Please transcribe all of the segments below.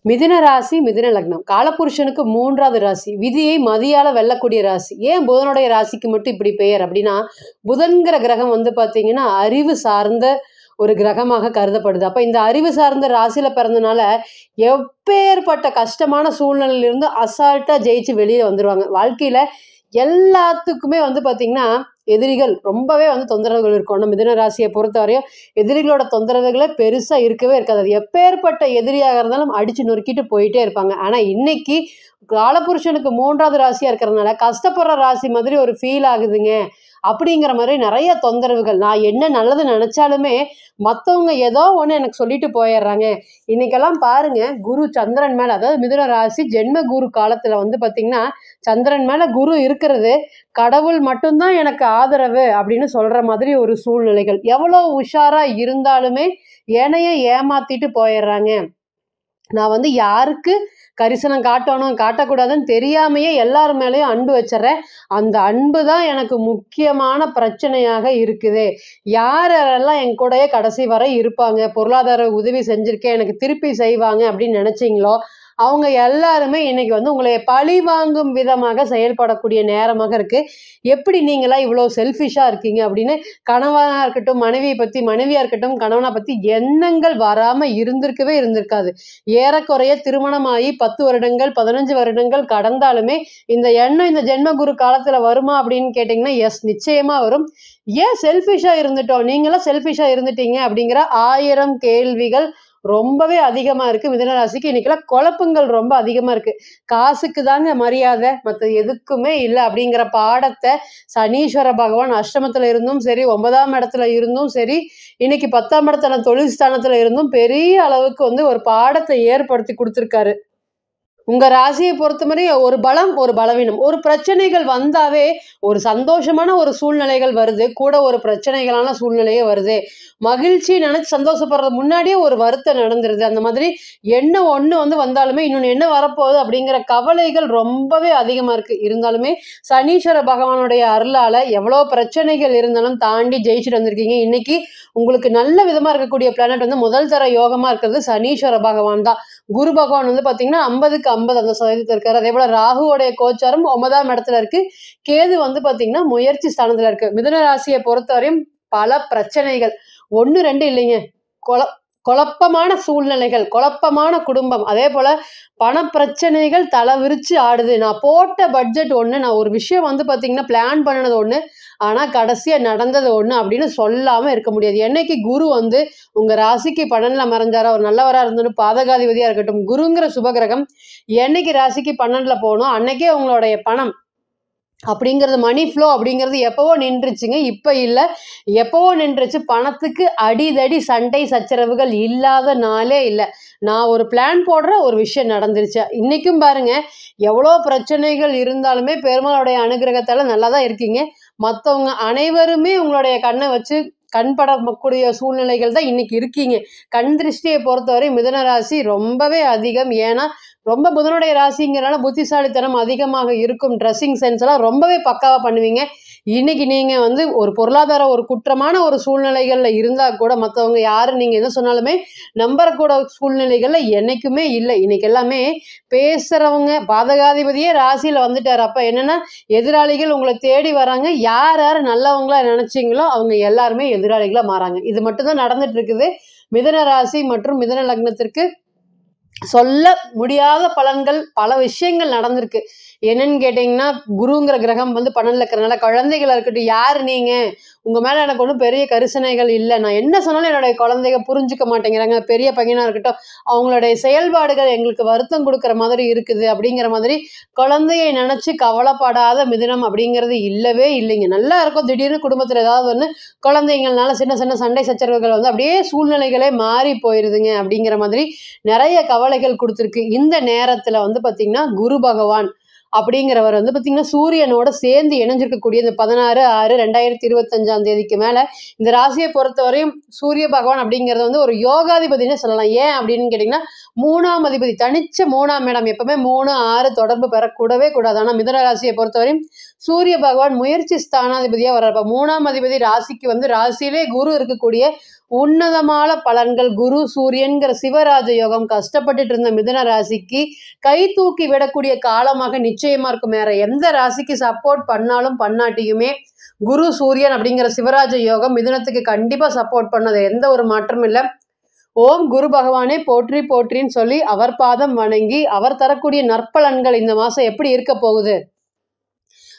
மிதுன ராசி, மிதுன லக்னம். காலபுருஷனுக்கு 3வது ராசி. விதியை மதியால வெல்லக்கூடிய ராசி. ஏன் புதனுடைய ராசிக்கு மட்டும் இப்படி பெயர் அப்படின்னா, புதன்கிற கிரகம் வந்து பார்த்தீங்கன்னா, அறிவு சார்ந்த ஒரு கிரகமாக கருதப்படுது. அப்ப இந்த அறிவு சார்ந்த ராசியில பிறந்தனால, எப்பேற்பட்ட கஷ்டமான சூழ்நிலையிலிருந்து அசால்ட்டா ஜெயிச்சு வெளிய வந்துருவாங்க. வாழ்க்கையில எல்லாத்துக்குமே வந்து பார்த்தீங்கன்னா, எதிரிகள் ரொம்பவே வந்து தொந்தரவுகள் இருக்கும். நம்ம மிதுன ராசியை பொறுத்தவரையும் எதிரிகளோட தொந்தரவுகளே பெருசா இருக்கவே இருக்காது. அது எப்பேற்பட்ட எதிரியாக இருந்தாலும் அடிச்சு நொறுக்கிட்டு போயிட்டே இருப்பாங்க. ஆனா இன்னைக்கு காலபுருஷனுக்கு 3வது ராசியா இருக்கிறதுனால கஷ்டப்படுற ராசி மாதிரி ஒரு ஃபீல் ஆகுதுங்க. அப்படிங்கிற மாதிரி நிறைய தொந்தரவுகள். நான் என்ன நல்லது நினைச்சாலுமே மத்தவங்க ஏதோ ஒண்ணு எனக்கு சொல்லிட்டு போயிடுறாங்க. இன்னைக்கெல்லாம் பாருங்க, குரு சந்திரன் மேல, அதாவது மிதுன ராசி ஜென்ம குரு காலத்துல வந்து பாத்தீங்கன்னா, சந்திரன் மேல குரு இருக்கிறது, கடவுள் மட்டும்தான் எனக்கு ஆதரவு அப்படின்னு சொல்ற மாதிரி ஒரு சூழ்நிலைகள். எவ்வளவு உஷாரா இருந்தாலுமே ஏனைய ஏமாத்திட்டு போயிடுறாங்க. நான் வந்து யாருக்கு கரிசனம் காட்டணும் காட்டக்கூடாதுன்னு தெரியாமையே எல்லார் மேலேயும் அன்பு வச்சிடறேன். அந்த அன்பு தான் எனக்கு முக்கியமான பிரச்சனையாக இருக்குது. யாரெல்லாம் என் கூடயே கடைசி வரை இருப்பாங்க, பொருளாதார உதவி செஞ்சிருக்கேன், எனக்கு திருப்பி செய்வாங்க அப்படின்னு நினைச்சீங்களோ, அவங்க எல்லாருமே இன்னைக்கு வந்து உங்களை பழி வாங்கும் விதமாக செயல்படக்கூடிய நேரமாக இருக்கு. எப்படி நீங்களா இவ்வளோ செல்ஃபிஷா இருக்கீங்க அப்படின்னு கணவனா இருக்கட்டும், மனைவியை பத்தி, மனைவியா இருக்கட்டும், கணவனை பத்தி எண்ணங்கள் வராம இருந்திருக்காது. ஏறக்குறைய திருமணமாகி 10 வருடங்கள் 15 வருடங்கள் கடந்தாலுமே இந்த எண்ணம் இந்த ஜென்ம குரு காலத்துல வருமா அப்படின்னு கேட்டீங்கன்னா, எஸ், நிச்சயமா வரும். ஏன் செல்ஃபிஷா இருந்துட்டோம், நீங்களாம் செல்ஃபிஷா இருந்துட்டீங்க அப்படிங்கிற 1000 கேள்விகள் ரொம்பவே அதிகமா இருக்கு. மிதுன ராசிக்கு இன்னைக்கெல்லாம் குழப்பங்கள் ரொம்ப அதிகமா இருக்கு. காசுக்கு தாங்க மரியாதை, மற்ற எதுக்குமே இல்லை அப்படிங்கிற பாடத்தை சனீஸ்வர பகவான் அஷ்டமத்துல இருந்தும் சரி, 9ஆம் இடத்துல இருந்தும் சரி, இன்னைக்கு 10ஆம் இடத்துல தொழில் ஸ்தானத்துல இருந்தும் பெரிய அளவுக்கு வந்து ஒரு பாடத்தை ஏற்படுத்தி கொடுத்துருக்காரு. உங்க ராசியை பொறுத்தவரை ஒரு பலம், ஒரு பலவீனம். ஒரு பிரச்சனைகள் வந்தாவே ஒரு சந்தோஷமான ஒரு சூழ்நிலைகள் வருது, கூட ஒரு பிரச்சனைகளான சூழ்நிலையே வருது. மகிழ்ச்சி நினைச்சு சந்தோஷப்படுறது முன்னாடியே ஒரு வருத்தம் நடந்துருது. அந்த மாதிரி என்ன ஒண்ணு வந்து வந்தாலுமே இன்னொன்னு என்ன வரப்போகுது அப்படிங்கிற கவலைகள் ரொம்பவே அதிகமா இருக்கு. இருந்தாலுமே சனீஸ்வர பகவானுடைய அருளால எவ்வளோ பிரச்சனைகள் இருந்தாலும் தாண்டி ஜெயிச்சுட்டு வந்திருக்கீங்க. இன்னைக்கு உங்களுக்கு நல்ல விதமா இருக்கக்கூடிய பிளானட் வந்து முதல் தர யோகமா இருக்கிறது சனீஸ்வர பகவான் தான். குரு பகவான் வந்து பாத்தீங்கன்னா 50க்கு 50 அந்த சதவீதத்தில் இருக்காரு. அதே போல ராகுவோடைய கோச்சாரம் 9ஆம் இடத்துல இருக்கு. கேது வந்து பாத்தீங்கன்னா முயற்சி ஸ்தானத்துல இருக்கு. மிதுன ராசியை பொறுத்தவரையும் பல பிரச்சனைகள், 1 2 இல்லைங்க, குழப்பமான சூழ்நிலைகள், குழப்பமான குடும்பம், அதே போல பண பிரச்சனைகள் தலை விரிச்சு ஆடுது. நான் போட்ட பட்ஜெட் ஒண்ணு, நான் ஒரு விஷயம் வந்து பாத்தீங்கன்னா பிளான் பண்ணினது ஒண்ணு, ஆனா கடைசியா நடந்தது ஒண்ணு அப்படின்னு சொல்லாம இருக்க முடியாது. என்னைக்கு குரு வந்து உங்க ராசிக்கு 12ல மறைஞ்சாரோ, ஒரு நல்லவரா இருந்தாலும் பாதகாதிபதியா இருக்கட்டும், குருங்கிற சுபகிரகம் என்னைக்கு ராசிக்கு 12ல போகணும், அன்னைக்கே உங்களுடைய பணம் அப்படிங்கிறது, மணி ஃப்ளோ அப்படிங்கிறது எப்பவோ நின்றுச்சுங்க. இப்ப இல்ல, எப்பவோ நின்றுச்சு. பணத்துக்கு அடிதடி சண்டை சச்சரவுகள் இல்லாத நாளே இல்லை. நான் ஒரு பிளான் போடுற ஒரு விஷயம் நடந்துருச்சு. இன்னைக்கும் பாருங்க, எவ்வளோ பிரச்சனைகள் இருந்தாலுமே பெருமாளுடைய அனுகிரகத்தால நல்லா தான் இருக்கீங்க. மற்றவங்க அனைவருமே உங்களுடைய கண்ணை வச்சு கண்படக்கூடிய சூழ்நிலைகள் தான் இன்னைக்கு இருக்கீங்க. கண் திருஷ்டியை பொறுத்தவரை மிதுன ராசி ரொம்பவே அதிகம். ஏன்னா ரொம்ப புதனுடைய ராசிங்கிறனால புத்திசாலித்தனம் அதிகமாக இருக்கும். ட்ரெஸ்ஸிங் சென்ஸ் எல்லாம் ரொம்பவே பக்காவா பண்ணுவீங்க. இன்னைக்கு நீங்க வந்து ஒரு பொருளாதார ஒரு குற்றமான ஒரு சூழ்நிலைகள்ல இருந்தா கூட மற்றவங்க யாரு நீங்க என்ன சொன்னாலுமே நம்பரக்கூட சூழ்நிலைகள்ல என்னைக்குமே இல்லை. இன்னைக்கு எல்லாமே பேசுறவங்க, பாதகாதிபதியே ராசியில வந்துட்டாரு. அப்ப என்னன்னா, எதிராளிகள் உங்களை தேடி வராங்க. யார் யார் நல்லவங்களா நினைச்சீங்களோ அவங்க எல்லாருமே எதிராளிகளா மாறாங்க. இது மட்டும் தான் நடந்துட்டு இருக்குது. மிதுன ராசி மற்றும் மிதுன லக்னத்திற்கு சொல்ல முடியாத பலன்கள், பல விஷயங்கள் நடந்திருக்கு. என்னன்னு கேட்டீங்கன்னா, குருங்கிற கிரகம் வந்து 12ல இருக்கிறனால குழந்தைகளா இருக்கட்டும், யாரு நீங்க, உங்க மேல எனக்கு ஒன்றும் பெரிய கரிசனைகள் இல்லை, நான் என்ன சொன்னாலும் என்னுடைய குழந்தைங்க புரிஞ்சுக்க மாட்டேங்கிறாங்க, பெரிய பையனா இருக்கட்டும், அவங்களுடைய செயல்பாடுகள் எங்களுக்கு வருத்தம் கொடுக்குற மாதிரி இருக்குது அப்படிங்கிற மாதிரி குழந்தையை நினைச்சு கவலைப்படாத மிதுனம் அப்படிங்கிறது இல்லவே இல்லைங்க. நல்லா இருக்கும். திடீர்னு குடும்பத்துல ஏதாவது ஒண்ணு குழந்தைங்கள்னால சின்ன சின்ன சண்டை சச்சரவுகள் வந்து அப்படியே சூழ்நிலைகளே மாறி போயிருதுங்க அப்படிங்கிற மாதிரி நிறைய கவலைகள் கொடுத்துருக்கு. இந்த நேரத்துல வந்து பாத்தீங்கன்னா குரு பகவான் அப்படிங்கிறவர் வந்து பாத்தீங்கன்னா சூரியனோட சேர்ந்து இணைஞ்சிருக்கக்கூடிய இந்த 16/6/2025 மேல இந்த ராசியை பொறுத்தவரையும் சூரிய பகவான் அப்படிங்கிறது வந்து ஒரு யோகாதிபதினு சொல்லலாம். ஏன் அப்படின்னு கேட்டீங்கன்னா, 3ஆம் அதிபதி, தனிச்ச 3ஆம் இடம். எப்பவுமே 3 6 தொடர்பு பெறக்கூடவே கூடாது. ஆனா மிதுன ராசியை பொறுத்தவரையும் சூரிய பகவான் முயற்சி ஸ்தானாதிபதியா வர்றார். 3ஆம் அதிபதி ராசிக்கு வந்து ராசியிலே குரு இருக்கக்கூடிய உன்னதமான பலன்கள். குரு சூரியன்கிற சிவராஜ யோகம் கஷ்டப்பட்டுட்டு இருந்த மிதுன ராசிக்கு கை தூக்கி விடக்கூடிய காலமாக நிச்சயமா இருக்கும். வேற எந்த ராசிக்கு சப்போர்ட் பண்ணாலும் பண்ணாட்டியுமே குரு சூரியன் அப்படிங்கிற சிவராஜ யோகம் மிதுனத்துக்கு கண்டிப்பா சப்போர்ட் பண்ணது, எந்த ஒரு மாற்றமும் இல்லை. ஓம் குரு பகவானே போற்றி போற்றின்னு சொல்லி அவர் பாதம் வணங்கி அவர் தரக்கூடிய நற்பலன்கள் இந்த மாசம் எப்படி இருக்க போகுது.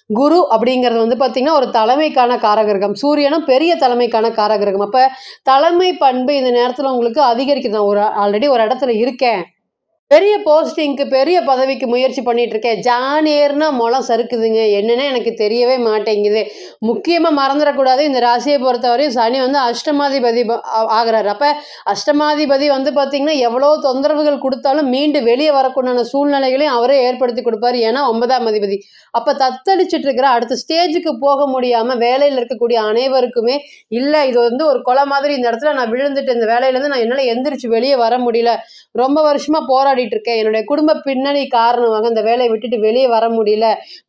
குரு அப்படிங்கிறது வந்து பார்த்தீங்கன்னா ஒரு தலைமைக்கான காரகிரகம். சூரியனும் பெரிய தலைமைக்கான காரகிரகம். அப்போ தலைமை பண்பு இந்த நேரத்தில் உங்களுக்கு அதிகரிக்குது. நான் ஆல்ரெடி ஒரு இடத்துல இருக்கேன், பெரிய போஸ்டிங்க்கு பெரிய பதவிக்கு முயற்சி பண்ணிட்டு இருக்கேன், ஜானேர்னா முளம் சறுக்குதுங்க, என்னன்னு எனக்கு தெரியவே மாட்டேங்குது. முக்கியமாக மறந்துடக்கூடாது, இந்த ராசியை பொறுத்தவரையும் சனி வந்து அஷ்டமாதிபதி ஆகிறாரு. அப்போ அஷ்டமாதிபதி வந்து பார்த்தீங்கன்னா எவ்வளோ தொந்தரவுகள் கொடுத்தாலும் மீண்டு வெளியே வரக்கூடான சூழ்நிலைகளையும் அவரே ஏற்படுத்தி கொடுப்பாரு. ஏன்னா 9ஆம் அதிபதி. அப்போ தத்தளிச்சுட்டு இருக்கிற அடுத்த ஸ்டேஜுக்கு போக முடியாமல் வேலையில் இருக்கக்கூடிய அனைவருக்குமே இல்லை, இது வந்து ஒரு கொலை மாதிரி, இந்த இடத்துல நான் விழுந்துட்டு இந்த வேலையிலேருந்து நான் என்னால் எந்திரிச்சு வெளியே வர முடியல, ரொம்ப வருஷமாக போராடிட்டு இருக்கேன், என்னுடைய குடும்ப பின்னணி காரணமாக இந்த வேலையை விட்டுட்டு வெளியே வர முடியல,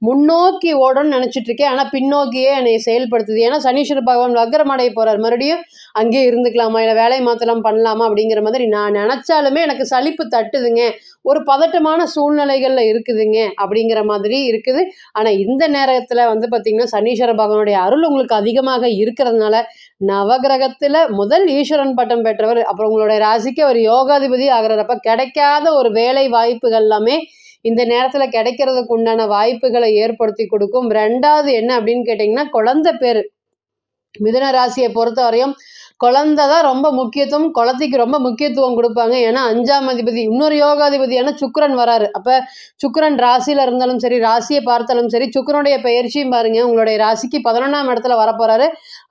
முன்னோக்கி ஓடணும்னு நினச்சிட்டு இருக்கேன், ஆனால் பின்னோக்கியே என்னை செயல்படுத்துது. ஏன்னா சனீஸ்வர பகவான் வக்ரமடைய போகிறார், மறுபடியும் அங்கேயே இருந்துக்கலாமா இல்லை வேலை மாற்றலாம் பண்ணலாமா அப்படிங்கிற மாதிரி நான் நினச்சாலுமே எனக்கு சலிப்பு தட்டுதுங்க, ஒரு பதட்டமான சூழ்நிலைகளில் இருக்குதுங்க அப்படிங்கிற மாதிரி இருக்குது. ஆனால் இந்த நேரத்தில் வந்து பார்த்திங்கன்னா சனீஸ்வர பகவானுடைய அருள் உங்களுக்கு அதிகமாக இருக்கிறதுனால நவகிரகத்தில் முதல் ஈஸ்வரன் பட்டம் பெற்றவர், அப்புறம் உங்களுடைய ராசிக்கு அவர் யோகாதிபதி ஆகிறப்ப கிடைக்காத ஒரு வேலை வாய்ப்புகள் எல்லாமே இந்த நேரத்தில் கிடைக்கிறதுக்கு உண்டான வாய்ப்புகளை ஏற்படுத்தி கொடுக்கும். 2வது என்ன அப்படின்னு கேட்டிங்கன்னா குழந்தை பேர். மிதுன ராசியை பொறுத்த வரையும் குழந்தை தான் ரொம்ப முக்கியத்துவம், குழந்தைக்கு ரொம்ப முக்கியத்துவம் கொடுப்பாங்க. ஏன்னா 5ஆம் அதிபதி இன்னொரு யோகாதிபதியான சுக்கிரன் வராரு. அப்போ சுக்கிரன் ராசியில் இருந்தாலும் சரி, ராசியை பார்த்தாலும் சரி, சுக்கிரனுடைய பெயர்ச்சியும் பாருங்க உங்களுடைய ராசிக்கு 11ஆம் இடத்துல வரப்போறாரு,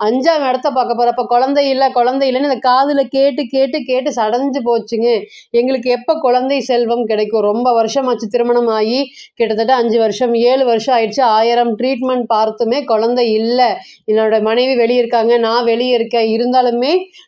5ஆம் இடத்த பார்க்க போற. அப்போ குழந்தை இல்லைன்னு இந்த காதில் கேட்டு கேட்டு கேட்டு சடைஞ்சு போச்சுங்க, எங்களுக்கு எப்போ குழந்தை செல்வம் கிடைக்கும், ரொம்ப வருஷமாச்சு திருமணம் ஆகி, கிட்டத்தட்ட 5 வருஷம் 7 வருஷம் ஆயிடுச்சு, 1000 ட்ரீட்மெண்ட் பார்த்துமே குழந்தை இல்லை, என்னோட மனைவி வெளியே இருக்காங்க, நான் வெளியே இருக்கேன், இருந்தாலும்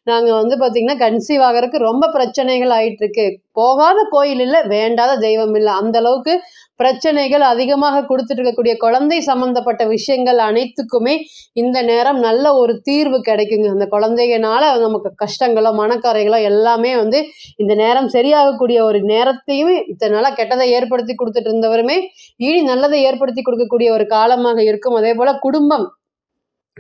நாங்கள் வந்து பார்த்தீங்கன்னா கன்சீவ் ஆகிறதுக்கு ரொம்ப பிரச்சனைகள் ஆயிட்டு இருக்கு, போகாத கோயில் இல்லை, வேண்டாத தெய்வம் இல்லை, அந்த அளவுக்கு பிரச்சனைகள் அதிகமாக கொடுத்துட்டு இருக்கக்கூடிய குழந்தை சம்பந்தப்பட்ட விஷயங்கள் அனைத்துக்குமே இந்த நேரம் நல்ல ஒரு தீர்வு கிடைக்குங்க. அந்த குழந்தைகளால நமக்கு கஷ்டங்களோ மனக்கரைகளோ எல்லாமே வந்து இந்த நேரம் சரியாகக்கூடிய ஒரு நேரத்தையும், இத்தனை நாளாக கெட்டதை ஏற்படுத்தி கொடுத்துட்டு இருந்தவருமே இனி நல்லதை ஏற்படுத்தி கொடுக்கக்கூடிய ஒரு காலமாக இருக்கும். அதே போல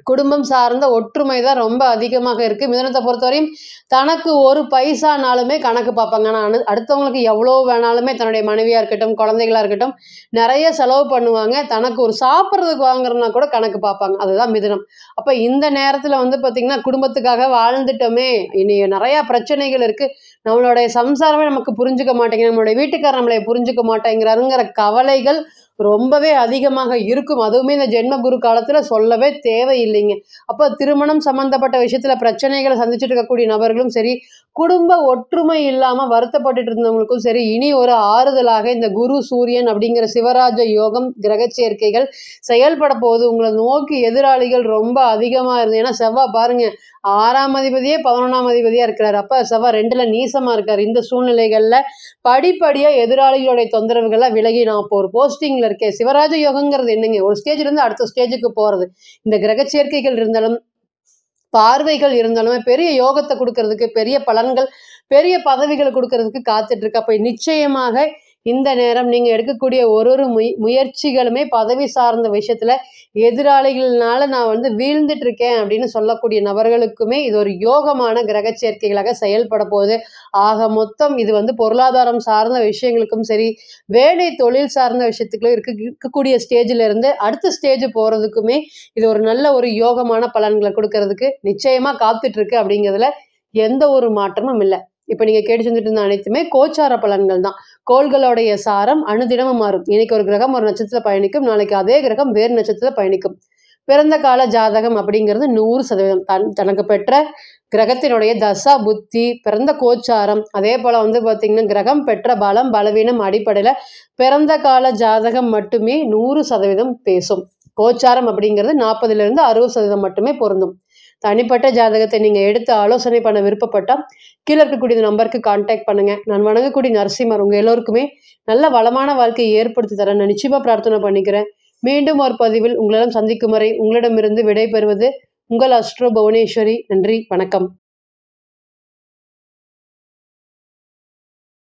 குடும்பம் சார்ந்த ஒற்றுமை தான் ரொம்ப அதிகமாக இருக்குது. மிதுனத்தை பொறுத்தவரையும் தனக்கு ஒரு பைசானாலுமே கணக்கு பார்ப்பாங்க. ஆனால் அடுத்தவங்களுக்கு எவ்வளோ வேணாலுமே தன்னுடைய மனைவியாக இருக்கட்டும் குழந்தைகளாக இருக்கட்டும் நிறைய செலவு பண்ணுவாங்க. தனக்கு ஒரு சாப்பிட்றதுக்கு வாங்குறதுனா கூட கணக்கு பார்ப்பாங்க. அதுதான் மிதுனம். அப்போ இந்த நேரத்தில் வந்து பார்த்திங்கன்னா குடும்பத்துக்காக வாழ்ந்துட்டோமே, இனி நிறையா பிரச்சனைகள் இருக்குது, நம்மளுடைய சம்சாரமே நமக்கு புரிஞ்சுக்க மாட்டேங்குது, நம்மளுடைய வீட்டுக்காரர் நம்மளை புரிஞ்சுக்க மாட்டேங்கிறாருங்கிற கவலைகள் ரொம்பவே அதிகமாக இருக்கும். அதுவுமே இந்த ஜென்ம குரு காலத்தில் சொல்லவே தேவையில்லைங்க. அப்போ திருமணம் சம்மந்தப்பட்ட விஷயத்தில் பிரச்சனைகளை சந்திச்சுட்டு இருக்கக்கூடிய நபர்களும் சரி, குடும்ப ஒற்றுமை இல்லாமல் வருத்தப்பட்டுட்டு இருந்தவங்களுக்கும் சரி, இனி ஒரு ஆறுதலாக இந்த குரு சூரியன் அப்படிங்கிற சிவராஜ யோகம் கிரக சேர்க்கைகள் செயல்பட போகுது. உங்களை நோக்கி எதிராளிகள் ரொம்ப அதிகமாக இருந்தது. ஏன்னா செவ்வாய் பாருங்க 6ஆம் அதிபதியே 11ஆம் அதிபதியாக இருக்கிறார். அப்போ செவ்வாய் 2ல் நீசமாக இருக்கார். இந்த சூழ்நிலைகளில் படிப்படியாக எதிராளிகளுடைய தொந்தரவுகளை விலகி நான் இப்போ ஒரு போஸ்டிங்கில் இருக்கேன். சிவராஜ யோகங்கிறது என்னங்க, ஒரு ஸ்டேஜ்லேருந்து அடுத்த ஸ்டேஜுக்கு போகிறது. இந்த கிரக சேர்க்கைகள் இருந்தாலும் பார்வைகள் இருந்தாலுமே பெரிய யோகத்தை கொடுக்கறதுக்கு, பெரிய பலன்கள் பெரிய பதவிகளை கொடுக்கறதுக்கு காத்துட்டு இருக்கு. அப்போ நிச்சயமாக இந்த நேரம் நீங்கள் எடுக்கக்கூடிய ஒரு முயற்சிகளுமே பதவி சார்ந்த விஷயத்தில் எதிராளிகள்னால நான் வந்து வீழ்ந்துட்டு இருக்கேன் அப்படின்னு சொல்லக்கூடிய நபர்களுக்குமே இது ஒரு யோகமான கிரக சேர்க்கைகளாக செயல்பட போகுது. ஆக மொத்தம் இது வந்து பொருளாதாரம் சார்ந்த விஷயங்களுக்கும் சரி, வேலை தொழில் சார்ந்த விஷயத்துக்கும் இருக்கக்கூடிய ஸ்டேஜில் இருந்து அடுத்த ஸ்டேஜ் போகிறதுக்குமே இது ஒரு நல்ல ஒரு யோகமான பலன்களை கொடுக்கறதுக்கு நிச்சயமாக காத்துட்டு இருக்கு. அப்படிங்கிறதுல எந்த ஒரு மாற்றமும் இல்லை. இப்போ நீங்கள் கேட்டு செஞ்சுட்டு இருந்த அனைத்துமே கோச்சார பலன்கள் தான். கோள்களுடைய சாரம் அனுதினமும் மாறும். இன்னைக்கு ஒரு கிரகம் ஒரு நட்சத்திரத்தில் பயணிக்கும், நாளைக்கு அதே கிரகம் வேறு நட்சத்திரத்தில் பயணிக்கும். பிறந்த கால ஜாதகம் அப்படிங்கிறது 100% தனக்கு பெற்ற கிரகத்தினுடைய தசா புத்தி, பிறந்த கோச்சாரம், அதே போல் வந்து பார்த்திங்கன்னா கிரகம் பெற்ற பலம் பலவீனம் அடிப்படையில் பிறந்த கால ஜாதகம் மட்டுமே 100% பேசும். கோச்சாரம் அப்படிங்கிறது 40% 60% மட்டுமே பொருந்தும். தனிப்பட்ட ஜாதகத்தை நீங்கள் எடுத்து ஆலோசனை பண்ண விருப்பப்பட்டால் கீழே இருக்கக்கூடிய நம்பருக்கு கான்டாக்ட் பண்ணுங்கள். நான் வணங்கக்கூடிய நரசிம்மர் உங்கள் எல்லோருக்குமே நல்ல வளமான வாழ்க்கையை ஏற்படுத்தி தரேன் நான் நிச்சயமாக பிரார்த்தனை பண்ணிக்கிறேன். மீண்டும் ஒரு பதிவில் உங்களிடம் சந்திக்கும் வரை உங்களிடமிருந்து விடைபெறுவது உங்கள் அஸ்ட்ரோ புவனேஸ்வரி. நன்றி, வணக்கம்.